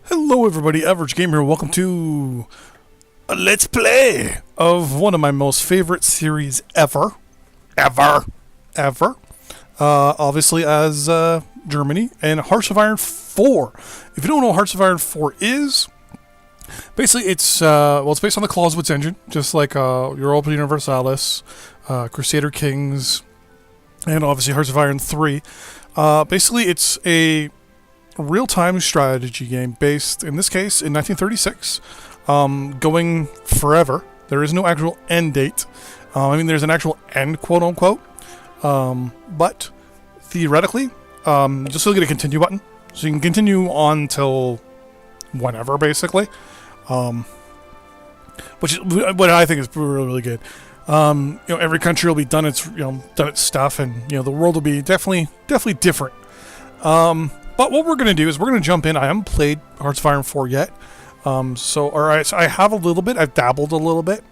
Hello everybody, Average Gamer, welcome to a Let's Play of one of my most favorite series ever. Obviously as Germany, and Hearts of Iron 4. If you don't know what Hearts of Iron 4 is, basically it's based on the Clausewitz engine, just like Europa Universalis, Crusader Kings, and obviously Hearts of Iron 3. Basically it's a real-time strategy game based, in this case, in 1936, going forever. There is no actual end date. There's an actual end, quote-unquote, but theoretically, just look at a continue button, so you can continue on till whenever, basically, what I think is really, really good. Every country will be done its stuff, and the world will be definitely different. But what we're going to do is we're going to jump in. I haven't played Hearts of Iron 4 yet. So I have a little bit. I've dabbled a little bit.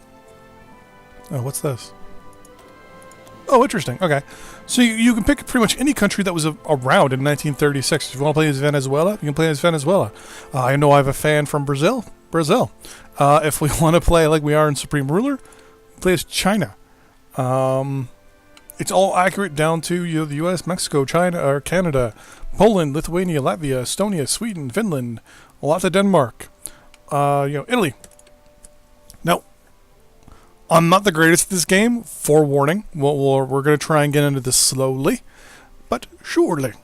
Oh, what's this? Oh, interesting. Okay. So you can pick pretty much any country that was around in 1936. If you want to play as Venezuela, you can play as Venezuela. I know I have a fan from Brazil. If we want to play like we are in Supreme Ruler, play as China. It's all accurate down to the U.S., Mexico, China, or Canada, Poland, Lithuania, Latvia, Estonia, Sweden, Finland, lots of Denmark, Italy. Now, I'm not the greatest at this game. Forewarning, we're going to try and get into this slowly, but surely.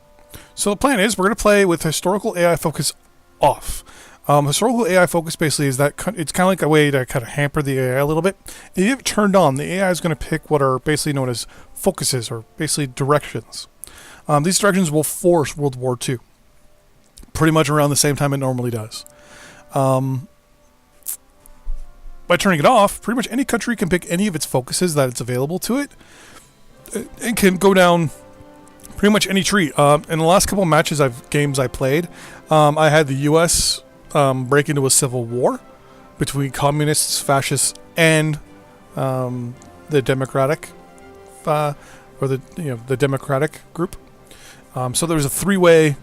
So the plan is we're going to play with historical AI focus off. Historical AI focus basically is that it's kind of like a way to kind of hamper the AI a little bit. If you have it turned on, the AI is going to pick what are basically known as focuses, or basically directions. These directions will force World War II, pretty much around the same time it normally does. By turning it off, pretty much any country can pick any of its focuses that it's available to it. It can go down pretty much any tree. In the last couple of games I played, I had the U.S. Break into a civil war between communists, fascists, and the Democratic, the Democratic group. So there was a three-way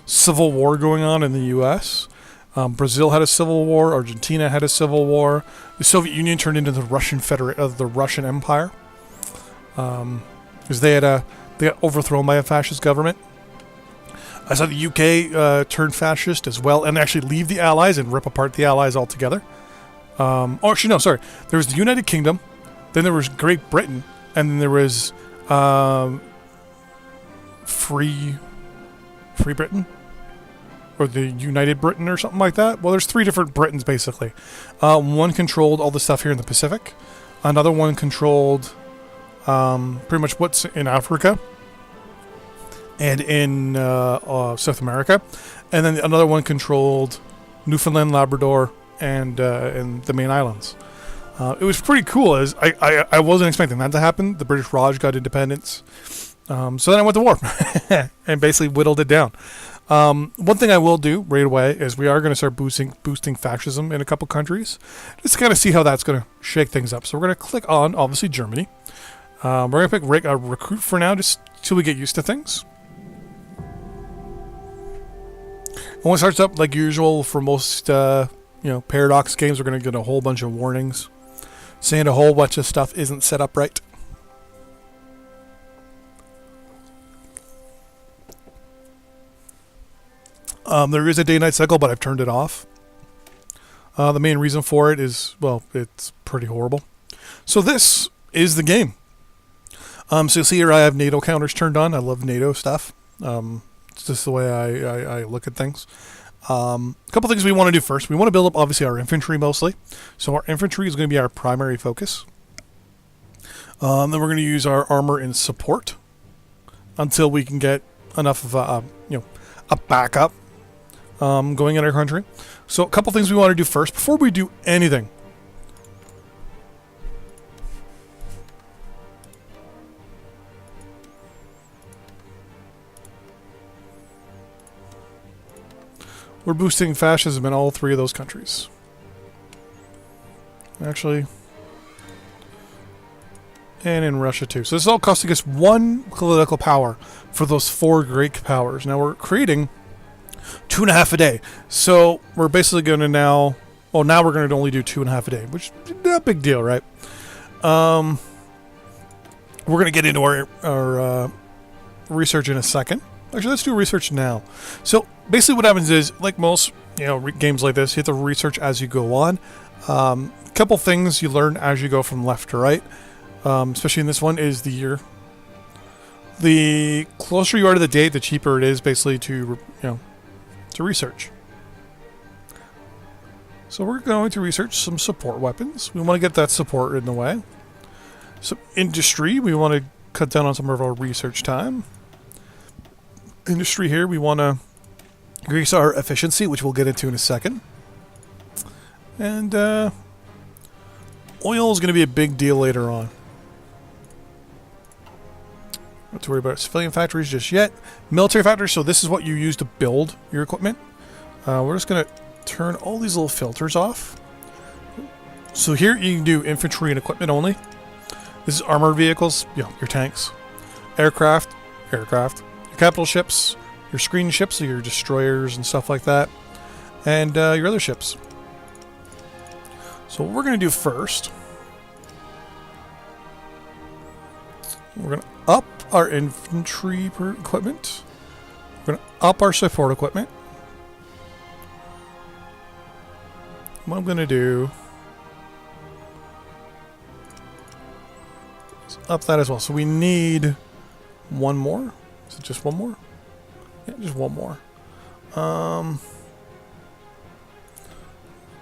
civil war going on in the U.S. Brazil had a civil war. Argentina had a civil war. The Soviet Union turned into the Russian Empire, because they got overthrown by a fascist government. I saw the UK turn fascist as well, and actually leave the Allies and rip apart the Allies altogether. There was the United Kingdom, then there was Great Britain, and then there was Free Britain, or the United Britain, or something like that. Well, there's three different Britons, basically. One controlled all the stuff here in the Pacific. Another one controlled pretty much what's in Africa and in South America, and then another one controlled Newfoundland, Labrador, and the main islands. It was pretty cool, as I wasn't expecting that to happen. The British Raj got independence, so then I went to war and basically whittled it down. One thing I will do right away is we are going to start boosting fascism in a couple countries, just to kind of see how that's going to shake things up. So we're going to click on, obviously, Germany. We're going to pick recruit for now, just till we get used to things. And when it starts up, like usual for most Paradox games, we're going to get a whole bunch of warnings saying a whole bunch of stuff isn't set up right. There is a day-night cycle, but I've turned it off. The main reason for it is, well, it's pretty horrible. So this is the game. So you'll see here I have NATO counters turned on. I love NATO stuff. It's just the way I look at things. A couple things we want to do first. We want to build up, obviously, our infantry mostly. So our infantry is going to be our primary focus. Then we're going to use our armor and support until we can get enough of a backup going in our country. So a couple things we want to do first before we do anything. We're boosting fascism in all three of those countries. Actually, and in Russia too. So this is all costing us one political power for those four great powers. Now we're creating 2.5 a day. So we're basically going to now. Well, now we're going to only do 2.5 a day, which is not a big deal, right? We're going to get into our research in a second. Actually, let's do research now. So basically, what happens is, like most games like this, you have to research as you go on. Couple things you learn as you go from left to right, especially in this one, is the year. The closer you are to the date, the cheaper it is, basically, to research. So we're going to research some support weapons. We want to get that support in the way. So industry, we want to cut down on some of our research time. Industry here, we want to increase our efficiency, which we'll get into in a second. And oil is going to be a big deal later on. Not have to worry about civilian factories just yet. Military factories, so this is what you use to build your equipment. We're just going to turn all these little filters off. So here you can do infantry and equipment only. This is armored vehicles, your tanks. Aircraft, your capital ships, your screen ships, so your destroyers and stuff like that. And your other ships. So what we're going to do first, we're going to up our infantry equipment. We're going to up our support equipment. What I'm going to do is up that as well. So we need one more. Is it just one more? Yeah, just one more.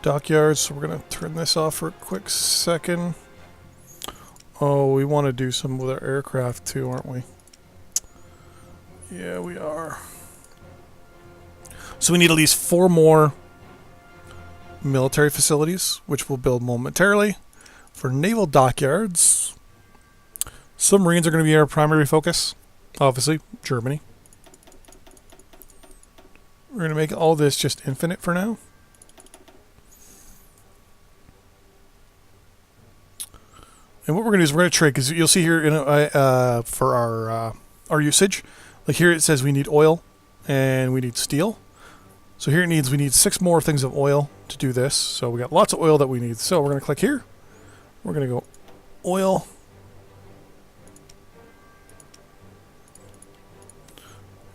Dockyards, so we're going to turn this off for a quick second. Oh, we want to do some with our aircraft too, aren't we? Yeah, we are. So we need at least 4 more military facilities, which we'll build momentarily. For naval dockyards, submarines are going to be our primary focus. Obviously, Germany. We're going to make all this just infinite for now. And what we're going to do is we're going to trade, because you'll see here for our usage, like here it says we need oil and we need steel. So here we need 6 more things of oil to do this. So we got lots of oil that we need. So we're going to click here. We're going to go oil.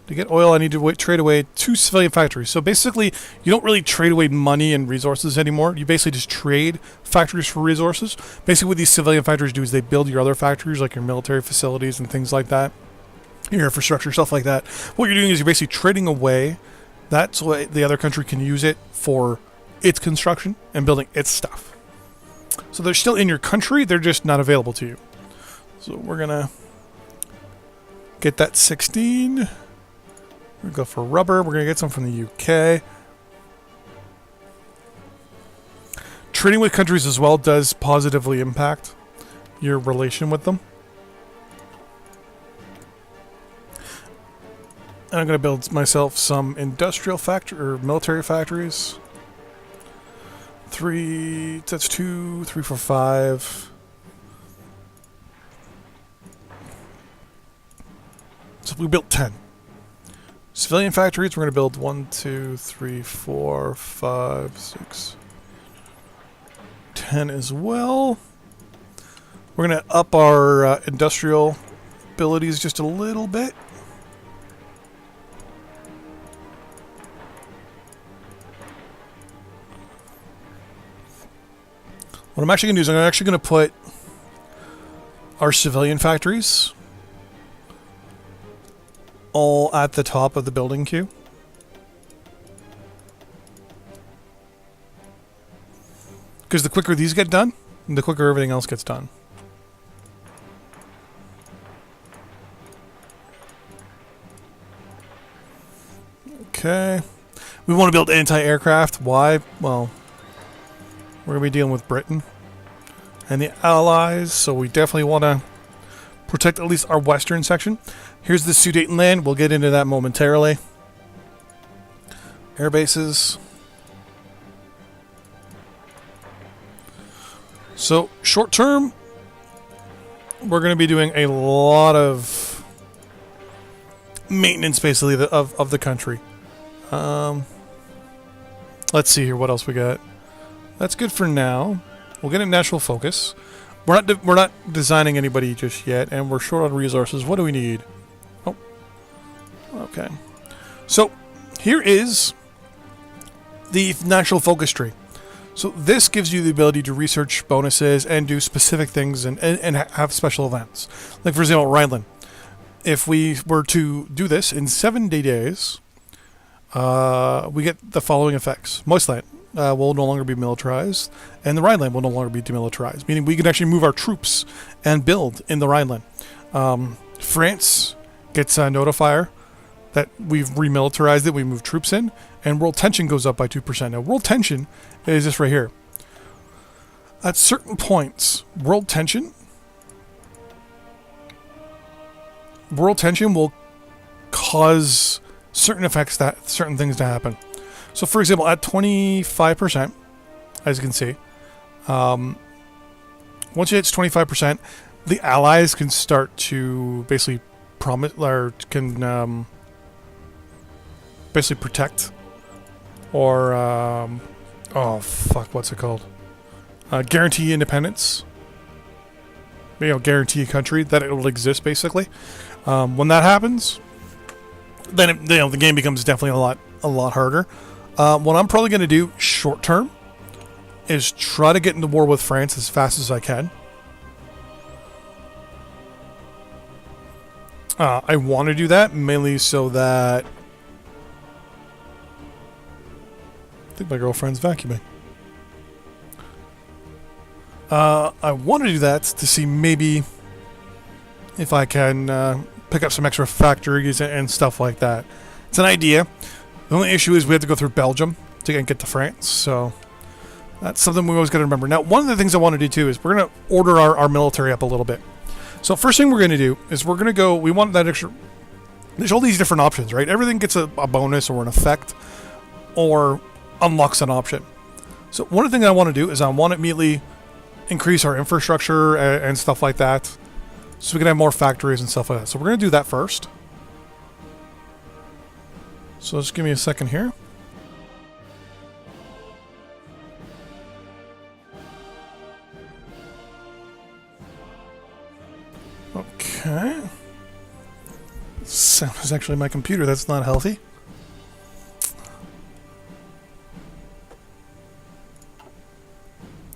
To get oil, I need to trade away 2 civilian factories. So basically, you don't really trade away money and resources anymore. You basically just trade factories for resources. Basically, what these civilian factories do is they build your other factories, like your military facilities and things like that, your infrastructure, stuff like that. What you're doing is you're basically trading away that so the other country can use it for its construction and building its stuff. So they're still in your country, they're just not available to you. So we're going to get that 16. We're going to go for rubber. We're going to get some from the UK. Trading with countries as well does positively impact your relation with them. And I'm going to build myself some industrial factory or military factories. 3, that's 2, 3, 4, 5. So we built 10. Civilian factories, we're going to build 1, 2, 3, 4, 5, 6, 10 as well. We're going to up our industrial abilities just a little bit. What I'm actually going to do is I'm actually going to put our civilian factories all at the top of the building queue. Because the quicker these get done, the quicker everything else gets done. Okay. We want to build anti-aircraft. Why? Well, we're going to be dealing with Britain and the Allies, so we definitely want to protect at least our western section. Here's the Sudetenland. We'll get into that momentarily. Air bases. So, short term, we're going to be doing a lot of maintenance, basically, of the country. Let's see here. What else we got? That's good for now. We'll get a natural focus. We're not designing anybody just yet, and we're short on resources. What do we need? Oh, okay. So here is the natural focus tree. So this gives you the ability to research bonuses and do specific things and have special events. Like, for example, Rhineland. If we were to do this in 70 days, we get the following effects. Moistland will no longer be militarized, and the Rhineland will no longer be demilitarized, meaning we can actually move our troops and build in the Rhineland. France gets a notifier that we've remilitarized it, we move troops in, and world tension goes up by 2%. Now, world tension is this right here. At certain points, world tension will cause certain effects, that certain things to happen. So, for example, at 25%, as you can see, once it hits 25%, the allies can start to basically promise, or can basically protect, or oh fuck, what's it called? Guarantee independence. You know, guarantee a country that it will exist, basically. When that happens, then the game becomes definitely a lot harder. What I'm probably going to do short term is try to get into war with France as fast as I can. I want to do that mainly so that I think my girlfriend's vacuuming. I want to do that to see maybe if I can pick up some extra factories and stuff like that. It's an idea. The only issue is we have to go through Belgium to get to France, so that's something we always got to remember. Now, one of the things I want to do too is we're going to order our military up a little bit. So first thing we're going to do is we're going to go, we want that extra, there's all these different options, right? Everything gets a bonus or an effect or unlocks an option. So one of the things I want to do is I want to immediately increase our infrastructure and stuff like that, so we can have more factories and stuff like that. So we're going to do that first. So just give me a second here. Okay. Sound is actually my computer. That's not healthy.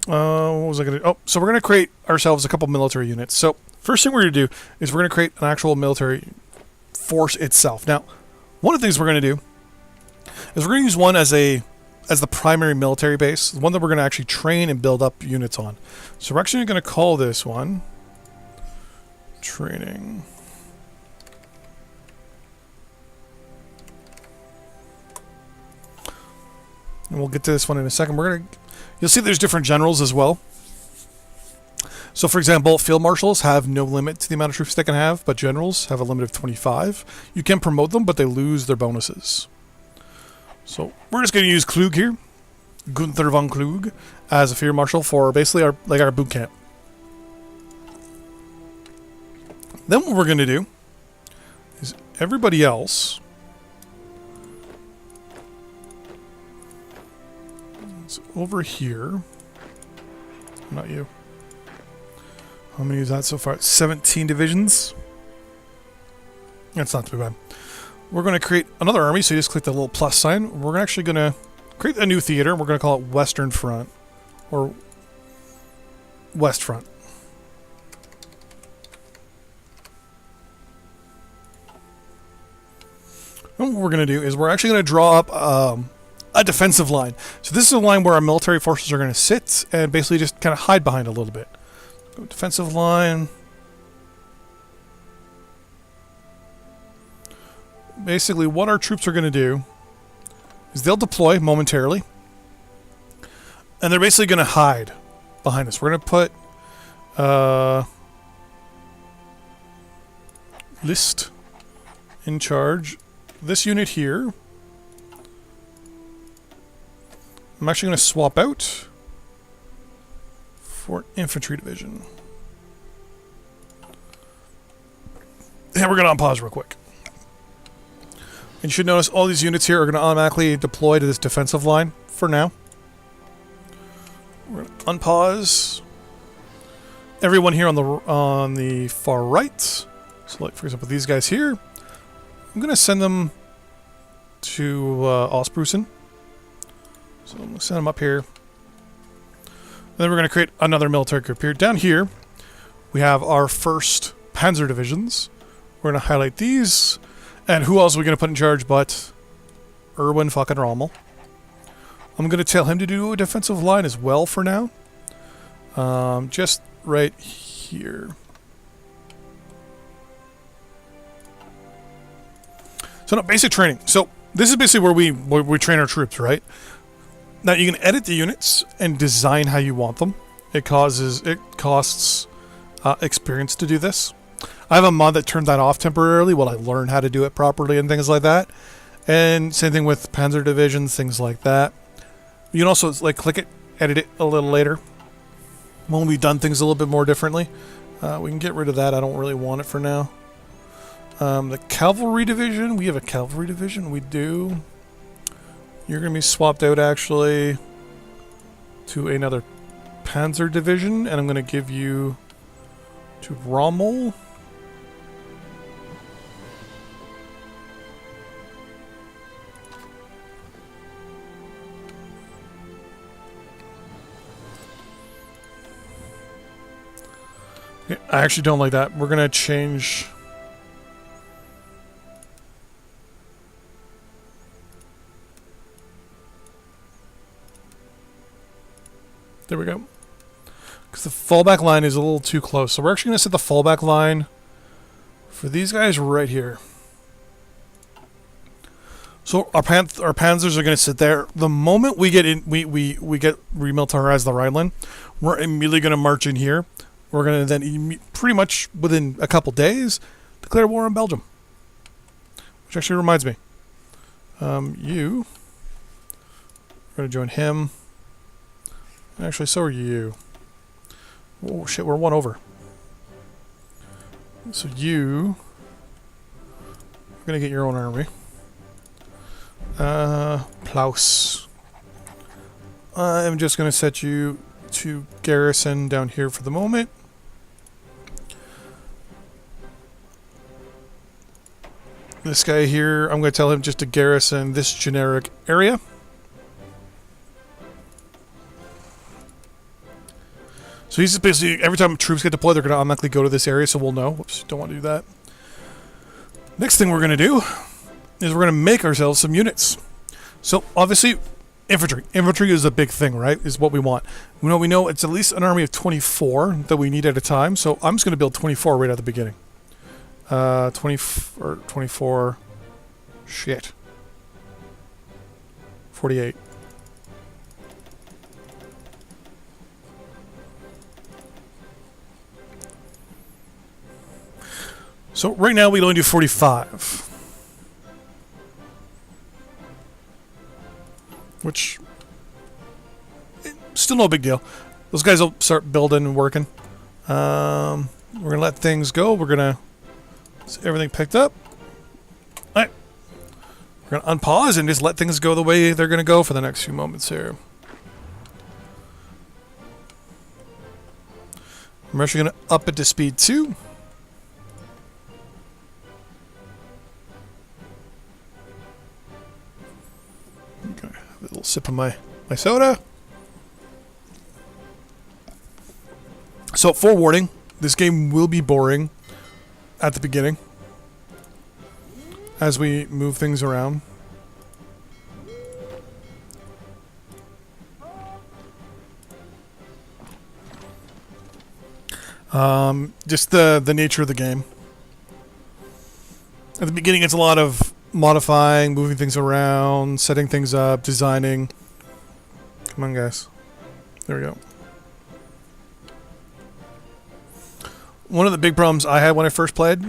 What was I going to do? Oh, so we're going to create ourselves a couple military units. So first thing we're going to do is we're going to create an actual military force itself. Now, one of the things we're going to do is we're going to use one as the primary military base, the one that we're going to actually train and build up units on. So we're actually going to call this one training. And we'll get to this one in a second. You'll see there's different generals as well. So, for example, field marshals have no limit to the amount of troops they can have, but generals have a limit of 25. You can promote them, but they lose their bonuses. So, we're just going to use Klug here, Gunther von Klug, as a field marshal for basically our boot camp. Then what we're going to do is everybody else is over here. Not you. How many is that so far? 17 divisions. That's not too bad. We're going to create another army, so you just click the little plus sign. We're actually going to create a new theater. We're going to call it Western Front, or West Front. And what we're going to do is we're actually going to draw up a defensive line. So this is a line where our military forces are going to sit and basically just kind of hide behind a little bit. Defensive line. Basically, what our troops are going to do is they'll deploy momentarily, and they're basically going to hide behind us. We're going to put list in charge. This unit here, I'm actually going to swap out for infantry division. And we're going to unpause real quick. And you should notice all these units here are going to automatically deploy to this defensive line for now. We're going to unpause everyone here on the far right. So, like for example, these guys here, I'm going to send them to Ostbrusen. So I'm going to send them up here. And then we're going to create another military group here. Down here, we have our first Panzer divisions. We're going to highlight these. And who else are we going to put in charge but Erwin fucking Rommel? I'm going to tell him to do a defensive line as well for now. Just right here. So no, basic training. So this is basically where we train our troops, right? Now you can edit the units and design how you want them. It costs experience to do this. I have a mod that turned that off temporarily while I learn how to do it properly and things like that. And same thing with Panzer divisions, things like that. You can also like click it, edit it a little later when we've done things a little bit more differently. We can get rid of that. I don't really want it for now. The cavalry division, we have a cavalry division. We do. You're going to be swapped out actually to another Panzer division, and I'm going to give you to Rommel. I actually don't like that. We're going to change. There we go. Because the fallback line is a little too close. So we're actually going to set the fallback line for these guys right here. So our panzers are going to sit there. The moment we get in, we get remilitarized the Rhineland, we're immediately going to march in here. We're going to then pretty much within a couple days declare war on Belgium. Which actually reminds me. You are going to join him. Actually, so are you. Oh shit, we're one over. So you are going to get your own army. Plaus. I'm just going to set you to garrison down here for the moment. This guy here, I'm going to tell him just to garrison this generic area. So he's just basically, every time troops get deployed, they're going to automatically go to this area, so we'll know. Whoops, don't want to do that. Next thing we're going to do is we're going to make ourselves some units. So obviously, infantry. Infantry is a big thing, right? Is what we want. We know it's at least an army of 24 that we need at a time. So I'm just going to build 24 right at the beginning. 24. Shit. 48. So right now we only do 45. Which, still no big deal. Those guys will start building and working. We're going to let things go. We're going to get everything picked up. Alright. We're going to unpause and just let things go the way they're going to go for the next few moments here. I'm actually going to up it to speed 2. Okay, a little sip of my soda. So, forewarning, this game will be boring at the beginning as we move things around. Just the nature of the game. At the beginning, it's a lot of modifying, moving things around, setting things up, designing. Come on, guys. There we go. One of the big problems I had when I first played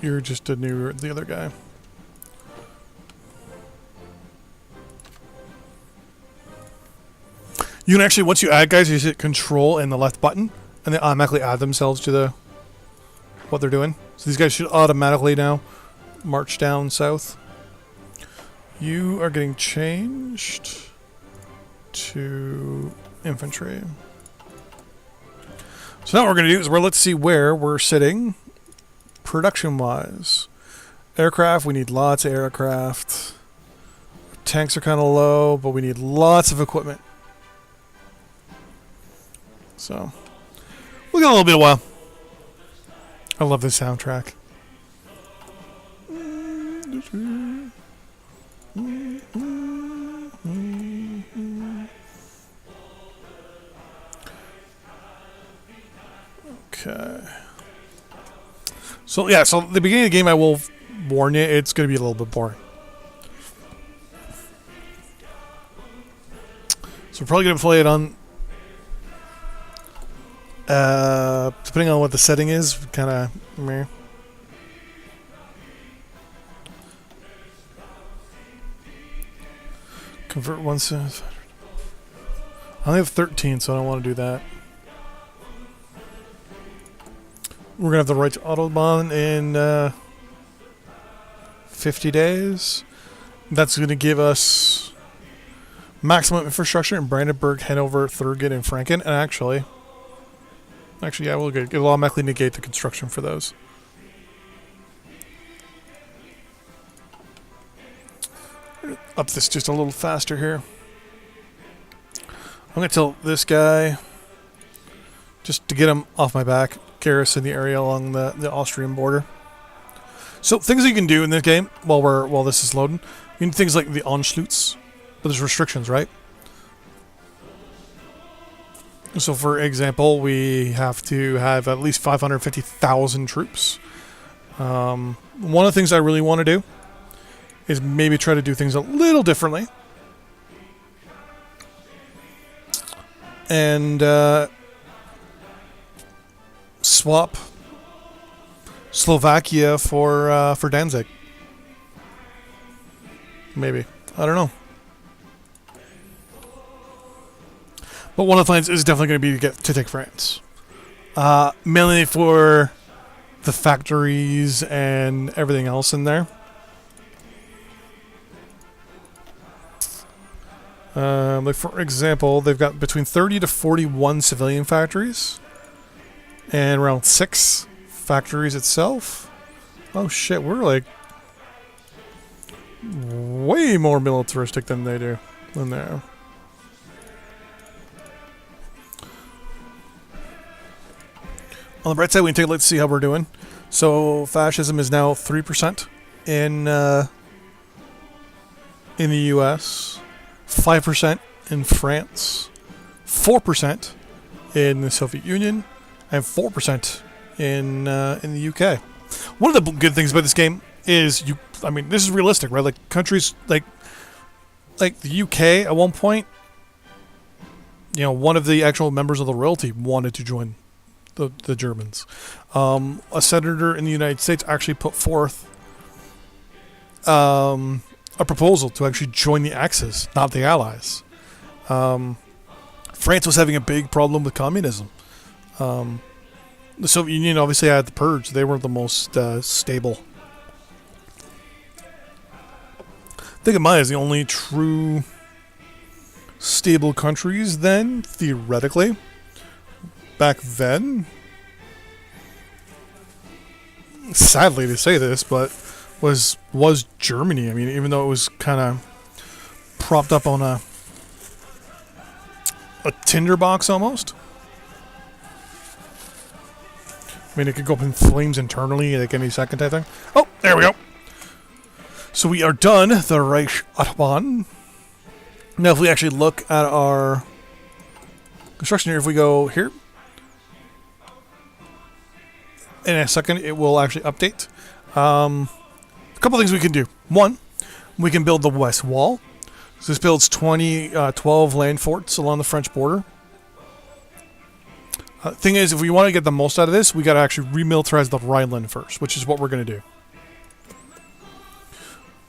you're just the other guy. You can actually, once you add guys, you just hit Control and the left button, and they automatically add themselves to the what they're doing. So these guys should automatically now march down south. You are getting changed to infantry. So now what we're going to do is let's see where we're sitting production-wise. Aircraft, we need lots of aircraft. Tanks are kind of low, but we need lots of equipment. So, we'll get a little bit of a while. I love this soundtrack. Okay. So yeah, so the beginning of the game, I will warn you, it's going to be a little bit boring. So we're probably going to play it on, depending on what the setting is, kind of meh. Convert one cent. I only have 13, so I don't want to do that. We're going to have the right to Autobahn in 50 days. That's going to give us maximum infrastructure in Brandenburg, Hanover, Thurgen, and Franken. And actually, yeah, we'll get, it'll automatically negate the construction for those. Up this just a little faster here. I'm going to tell this guy, just to get him off my back, garrison the area along the Austrian border. So things that you can do in this game while this is loading, you can do things like the Anschluss, but there's restrictions, right? So for example, we have to have at least 550,000 troops. One of the things I really want to do is maybe try to do things a little differently. And swap Slovakia for Danzig. Maybe. I don't know. But one of the plans is definitely going to be to take France. Mainly for the factories and everything else in there. Like for example, they've got between 30 to 41 civilian factories. And around 6 factories itself. Oh shit, we're like way more militaristic than they do. Than they are. On the bright side, we can take a look to see how we're doing. So fascism is now 3% in the U.S., 5% in France, 4% in the Soviet Union, and 4% in the UK. One of the good things about this game is I mean, this is realistic, right? Like countries like the UK at one point, you know, one of the actual members of the royalty wanted to join the Germans. A senator in the United States actually put forth a proposal to actually join the Axis, not the Allies. France was having a big problem with communism. The Soviet Union obviously had the purge. They were the most stable. I think of mine as the only true stable countries then, theoretically. Back then, sadly to say this, but was Germany. I mean, even though it was kind of propped up on a tinderbox almost. I mean, it could go up in flames internally like any second, I think. Oh, there we go. So we are done the Reich Autobahn. Now, if we actually look at our construction here, if we go here, in a second, it will actually update. A couple things we can do. One, we can build the West Wall. So this builds 12 land forts along the French border. Thing is, if we want to get the most out of this, we got to actually remilitarize the Rhineland first, which is what we're going to do.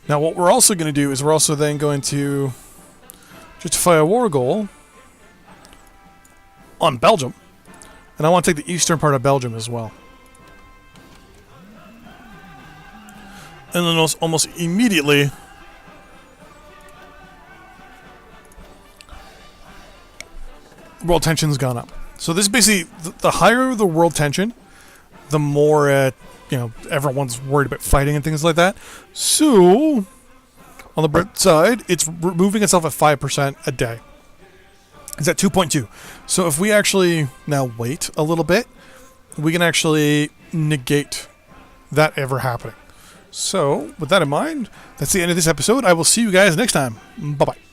Now, what we're also going to do is we're also then going to justify a war goal on Belgium. And I want to take the eastern part of Belgium as well. And then almost immediately, world tension's gone up. So this is basically, the higher the world tension, the more, everyone's worried about fighting and things like that. So, on the Brit side, it's moving itself at 5% a day. It's at 2.2. So if we actually now wait a little bit, we can actually negate that ever happening. So, with that in mind, that's the end of this episode. I will see you guys next time. Bye-bye.